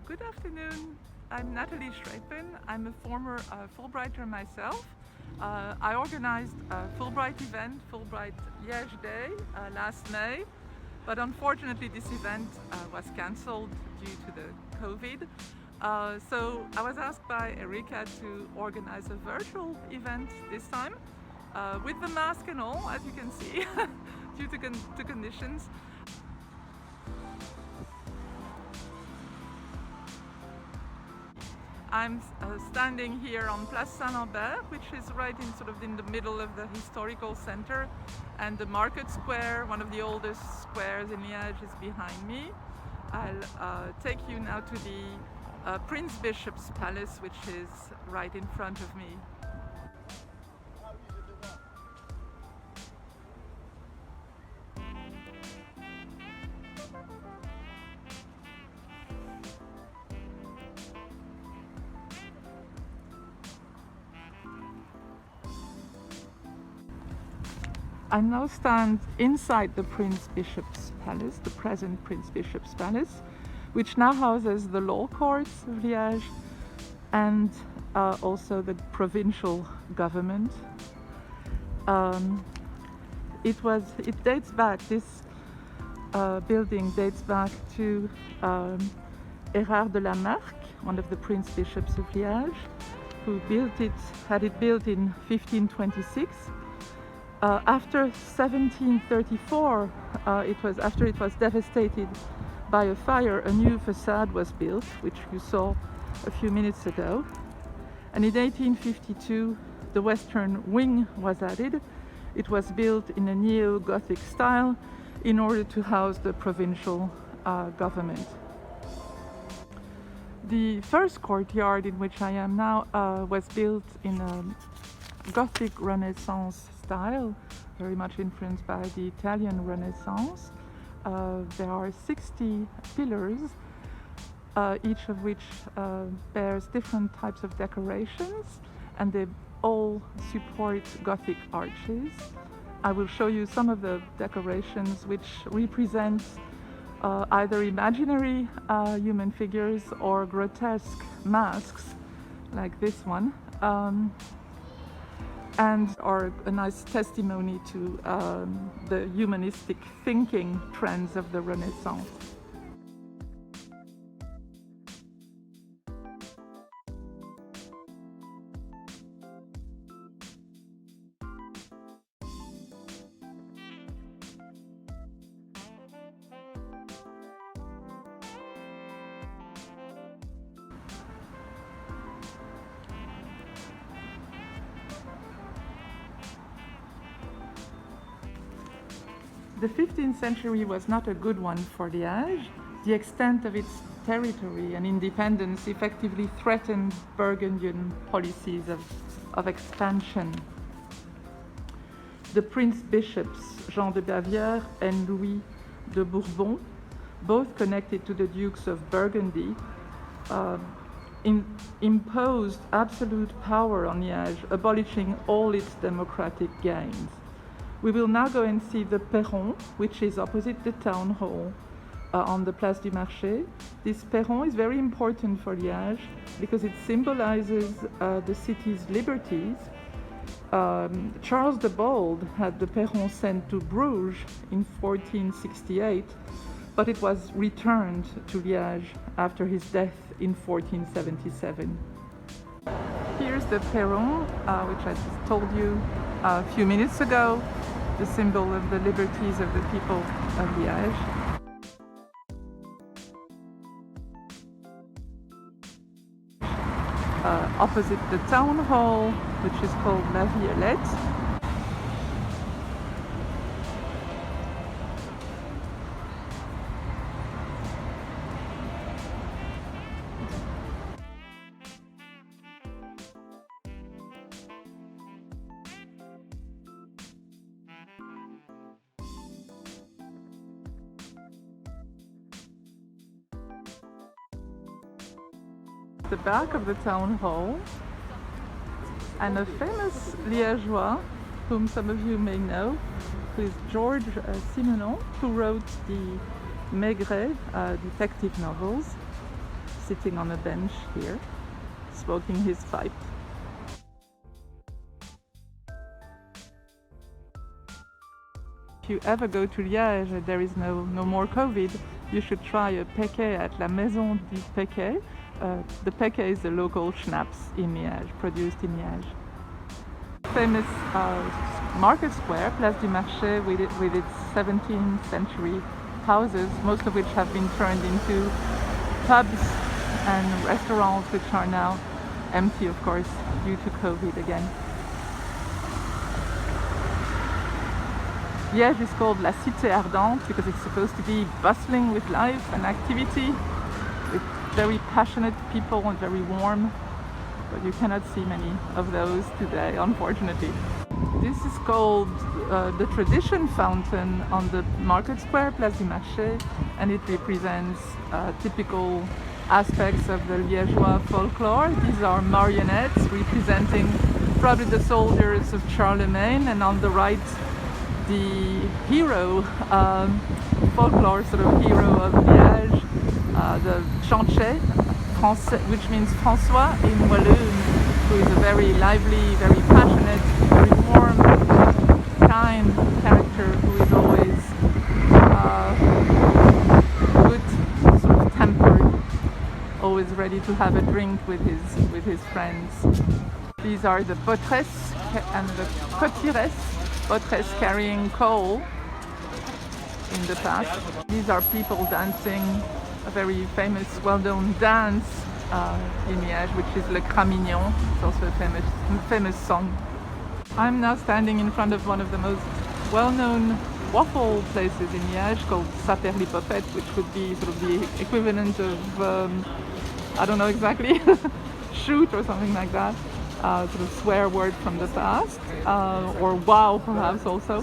Good afternoon. I'm Natalie Schrepen. I'm a former Fulbrighter myself. I organized a Fulbright event, Fulbright Liège Day, last May, but unfortunately this event was cancelled due to the COVID. So I was asked by Erika to organize a virtual event this time, with the mask and all, as you can see, due to conditions. I'm standing here on Place Saint-Lambert, which is right in the middle of the historical center, and the market square, one of the oldest squares in Liège, is behind me. I'll take you now to the Prince Bishop's Palace, which is right in front of me. I now stand inside the Prince Bishop's Palace, the present Prince Bishop's Palace, which now houses the law courts of Liège and also the provincial government. It dates back, this building dates back to Erard de la Marque, one of the Prince Bishops of Liège, who had it built in 1526. After 1734, after it was devastated by a fire, a new facade was built, which you saw a few minutes ago. And in 1852, the western wing was added. It was built in a neo-Gothic style in order to house the provincial government. The first courtyard in which I am now was built in a Gothic Renaissance style, very much influenced by the Italian Renaissance. There are 60 pillars, each of which bears different types of decorations, and they all support Gothic arches. I will show you some of the decorations which represent either imaginary human figures or grotesque masks, like this one. And are a nice testimony to the humanistic thinking trends of the Renaissance. The 15th century was not a good one for Liège. The extent of its territory and independence effectively threatened Burgundian policies of expansion. The Prince Bishops, Jean de Bavière and Louis de Bourbon, both connected to the Dukes of Burgundy, imposed absolute power on Liège, abolishing all its democratic gains. We will now go and see the Peron, which is opposite the town hall on the Place du Marché. This Peron is very important for Liège because it symbolizes the city's liberties. Charles the Bold had the Peron sent to Bruges in 1468, but it was returned to Liège after his death in 1477. Here's the Peron, which I just told you a few minutes ago, the symbol of the liberties of the people of Liège. Opposite the town hall, which is called La Violette. The back of the town hall, and a famous Liégeois, whom some of you may know, who is George Simenon, who wrote the Maigret detective novels. sitting on a bench here, smoking his pipe. If you ever go to Liège, there is no more COVID, you should try a Peque at la Maison du Peque. The Peque is the local schnapps in Liège, produced in Liège. Famous market square, Place du Marché, with its 17th century houses, most of which have been turned into pubs and restaurants, which are now empty, of course, due to COVID again. Liège is called La Cité Ardente because it's supposed to be bustling with life and activity, with very passionate people and very warm, but you cannot see many of those today, unfortunately. This is called the Tradition Fountain on the Market Square, Place du Marché, and it represents typical aspects of the Liégeois folklore. These are marionettes representing probably the soldiers of Charlemagne, and on the right the hero, folklore sort of hero of Liège, the Chateau, which means François in Walloon, who is a very lively, very passionate, very warm, kind character who is always good, sort of tempered, always ready to have a drink with his friends. These are the Butcheries and the Butcheries, Butcheries carrying coal in the past. These are people dancing a very famous, well-known dance in Liège, which is Le Cramignon. It's also a famous song. I'm now standing in front of one of the most well-known waffle places in Liège called Saperlipopette, which would be sort of the equivalent of, I don't know exactly, shoot or something like that. Sort of swear word from the past, or wow perhaps also.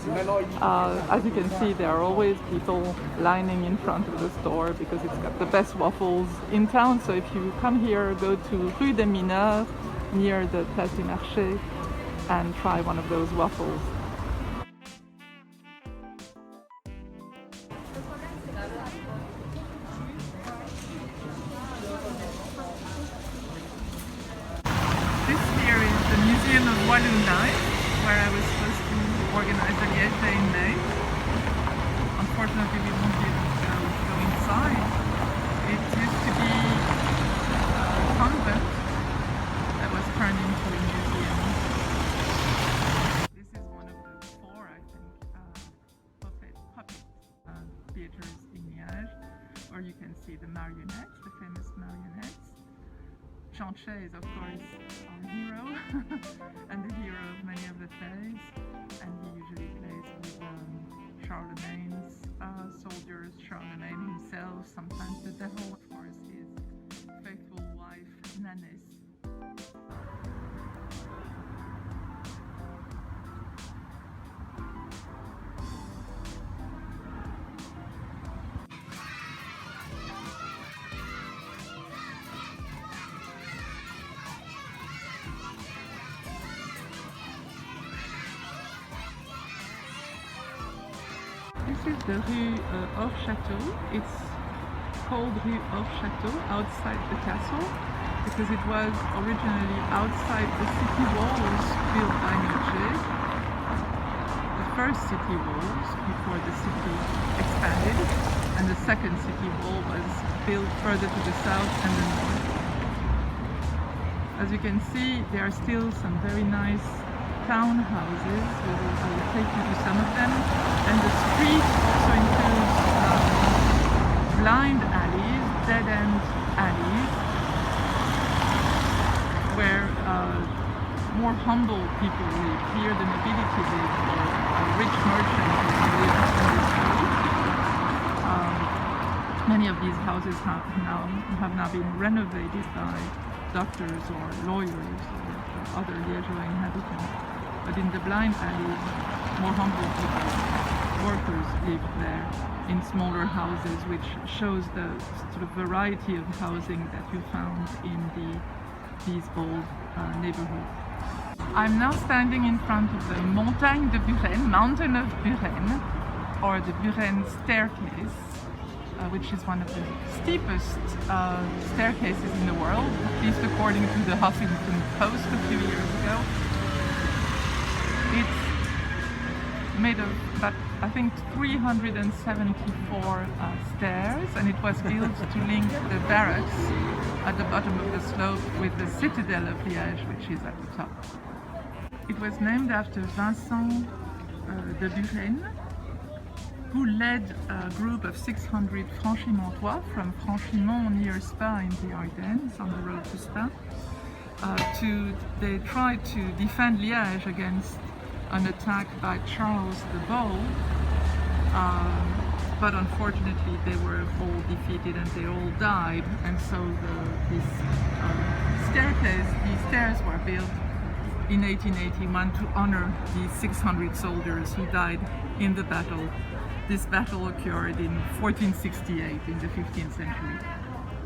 As you can see, there are always people lining in front of the store because it's got the best waffles in town. So if you come here, go to Rue des Mineurs near the Place du Marché and try one of those waffles. Alumni, where I was supposed to organize a Liège Day in May. Unfortunately, we won't be able to go inside. It used to be a convent that was turned into a museum. This is one of the four, I think, puppet theaters in Liège, where you can see the marionettes, the famous marionettes. Chateau is, of course, our hero and the hero of many of the plays, and he usually plays with Charlemagne's soldiers, Charlemagne himself, sometimes the devil, of course, his faithful wife Nanès. This is the Rue of Chateau. It's called Rue of Chateau, outside the castle, because it was originally outside the city walls built by Liège. The first city walls before the city expanded, and the second city wall was built further to the south and the north. As you can see, there are still some very nice townhouses. I will take you to some of them, and the street also includes blind alleys, dead-end alleys, where more humble people live. Here the nobility live, or rich merchants live in the street. Many of these houses have now been renovated by doctors or lawyers or other Liégeois inhabitants. But in the blind alleys, more humble people, workers live there in smaller houses, which shows the sort of variety of housing that you found in these old neighborhoods. I'm now standing in front of the Montagne de Buren, Mountain of Buren, or the Buren Staircase. which is one of the steepest staircases in the world, at least according to the Huffington Post a few years ago. It's made of about, I think, 374 stairs, and it was built to link the barracks at the bottom of the slope with the Citadel of Liège, which is at the top. It was named after Vincent de Buren, who led a group of 600 Franchimontois from Franchimont near Spa in the Ardennes, on the road to Spa. They tried to defend Liège against an attack by Charles the Bold, but unfortunately they were all defeated and they all died, and so these stairs were built in 1881 to honor these 600 soldiers who died in the battle. This battle occurred in 1468, in the 15th century.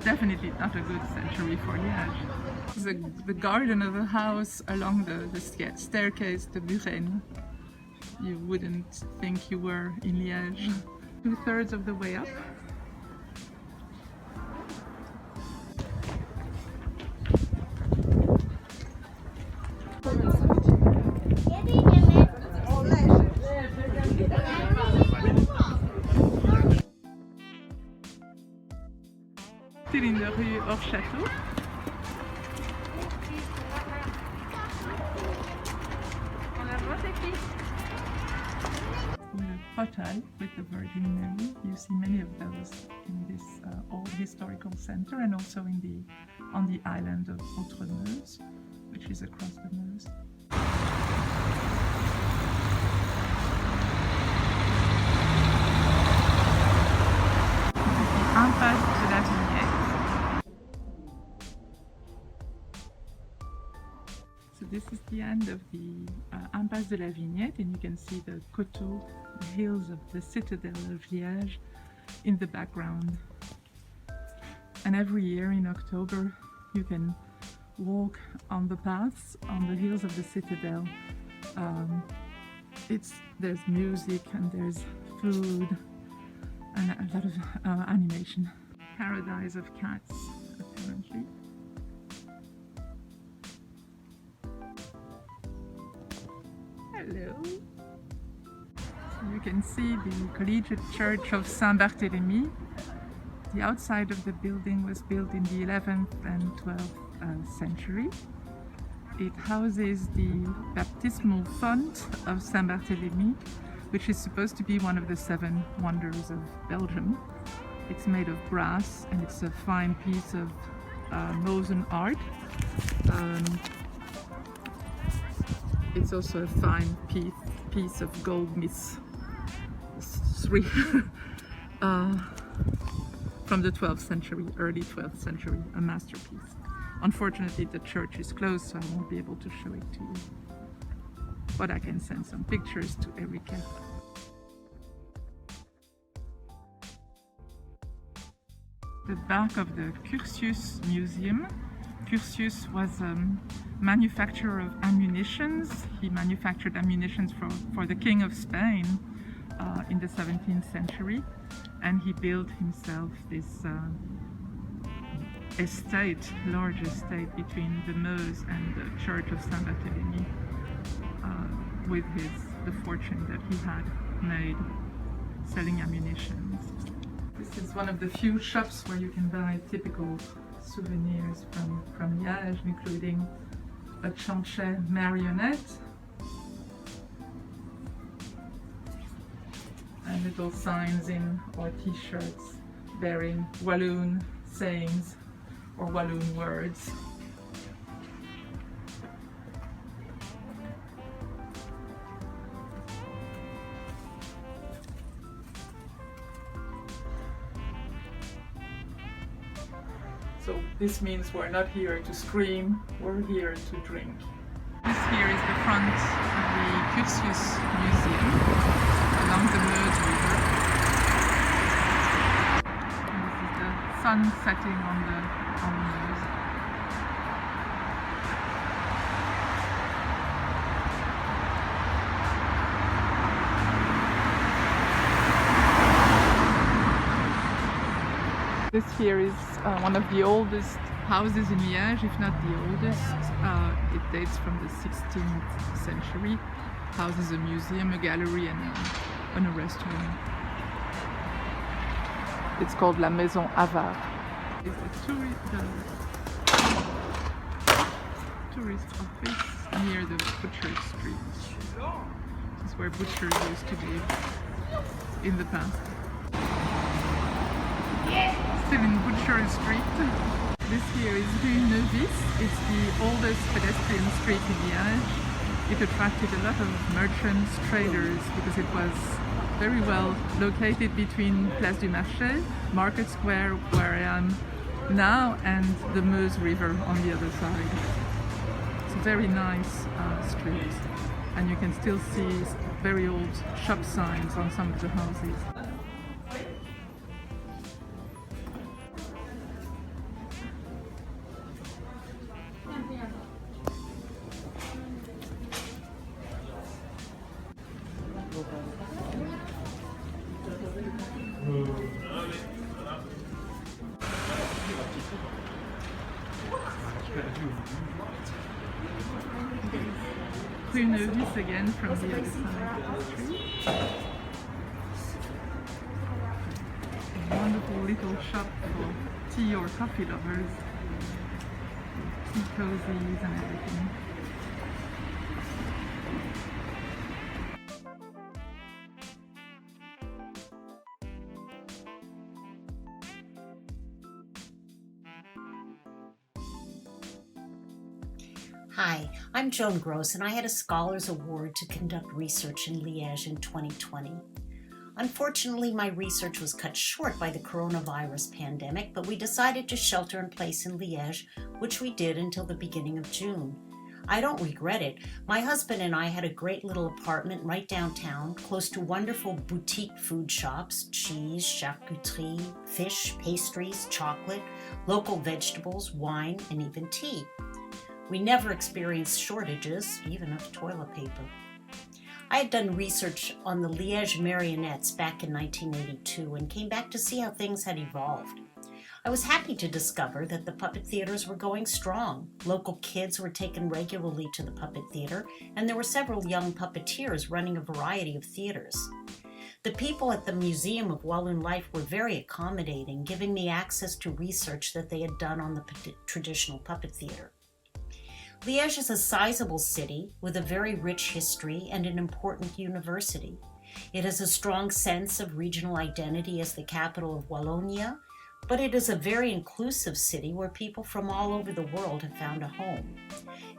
Definitely not a good century for Liège. The garden of a house along the staircase to Buren. You wouldn't think you were in Liège. 2/3 of the way up. Still in the rue hors Chateau. Hotel with the Virgin Mary. You see many of those in this old historical center, and also on the island of Outremeuse, which is across the Meuse. Impasse de la Vignette. So this is the end of the Impasse de la Vignette, and you can see the Coteau, the hills of the Citadel of Liège in the background. And every year in October you can walk on the paths on the hills of the Citadel. There's music and there's food and a lot of animation. Paradise of cats, apparently. Hello. So you can see the Collegiate Church of Saint-Barthélemy. The outside of the building was built in the 11th and 12th century. It houses the baptismal font of Saint-Barthélemy, which is supposed to be one of the 7 wonders of Belgium. It's made of brass and it's a fine piece of Mosen art. It's also a fine piece of goldsmiths from the 12th century, early 12th century, a masterpiece. Unfortunately, the church is closed, so I won't be able to show it to you. But I can send some pictures to Erika. The back of the Curtius Museum. Curtius was a manufacturer of ammunitions. He manufactured ammunitions for the King of Spain in the 17th century, and he built himself this large estate between the Meuse and the Church of Saint-Barthélemy, with the fortune that he had made selling ammunitions. This is one of the few shops where you can buy typical souvenirs from Liège, including a Chanchet marionette and little signs or t-shirts bearing Walloon sayings or Walloon words. So this means we're not here to scream, we're here to drink. This here is the front of the Curtius Museum along the Meuse River. And this is the sun setting on the Meuse. This here is one of the oldest houses in Liège, if not the oldest. It dates from the 16th century. Houses a museum, a gallery, and a restaurant. It's called La Maison Avare. It's a tourist office near the Butchery Street. This is where Butchery used to be in the past. Still in Butchery Street. This here is Rue Neuvis. It's the oldest pedestrian street in Liège. It attracted a lot of merchants, traders, because it was very well located between Place du Marché, Market Square, where I am now, and the Meuse River on the other side. It's a very nice street, and you can still see very old shop signs on some of the houses. Rue Neuvis again from the other side of the street. A wonderful little shop for tea or coffee lovers. Tea cozies and everything. Hi, I'm Joan Gross, and I had a Scholars Award to conduct research in Liège in 2020. Unfortunately, my research was cut short by the coronavirus pandemic, but we decided to shelter in place in Liège, which we did until the beginning of June. I don't regret it. My husband and I had a great little apartment right downtown, close to wonderful boutique food shops, cheese, charcuterie, fish, pastries, chocolate, local vegetables, wine, and even tea. We never experienced shortages, even of toilet paper. I had done research on the Liège marionettes back in 1982 and came back to see how things had evolved. I was happy to discover that the puppet theaters were going strong. Local kids were taken regularly to the puppet theater, and there were several young puppeteers running a variety of theaters. The people at the Museum of Walloon Life were very accommodating, giving me access to research that they had done on the traditional puppet theater. Liège is a sizable city with a very rich history and an important university. It has a strong sense of regional identity as the capital of Wallonia, but it is a very inclusive city where people from all over the world have found a home.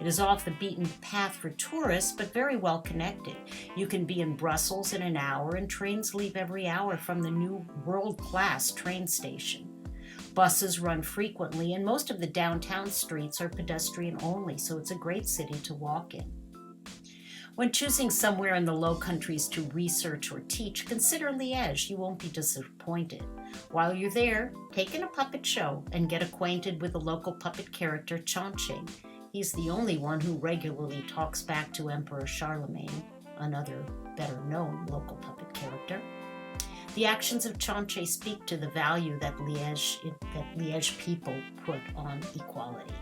It is off the beaten path for tourists, but very well connected. You can be in Brussels in an hour, and trains leave every hour from the new world-class train station. Buses run frequently, and most of the downtown streets are pedestrian only, so it's a great city to walk in. When choosing somewhere in the Low Countries to research or teach, consider Liège. You won't be disappointed. While you're there, take in a puppet show and get acquainted with the local puppet character Chanchet. He's the only one who regularly talks back to Emperor Charlemagne, another better-known local puppet character. The actions of Chanchet speak to the value that Liège people put on equality.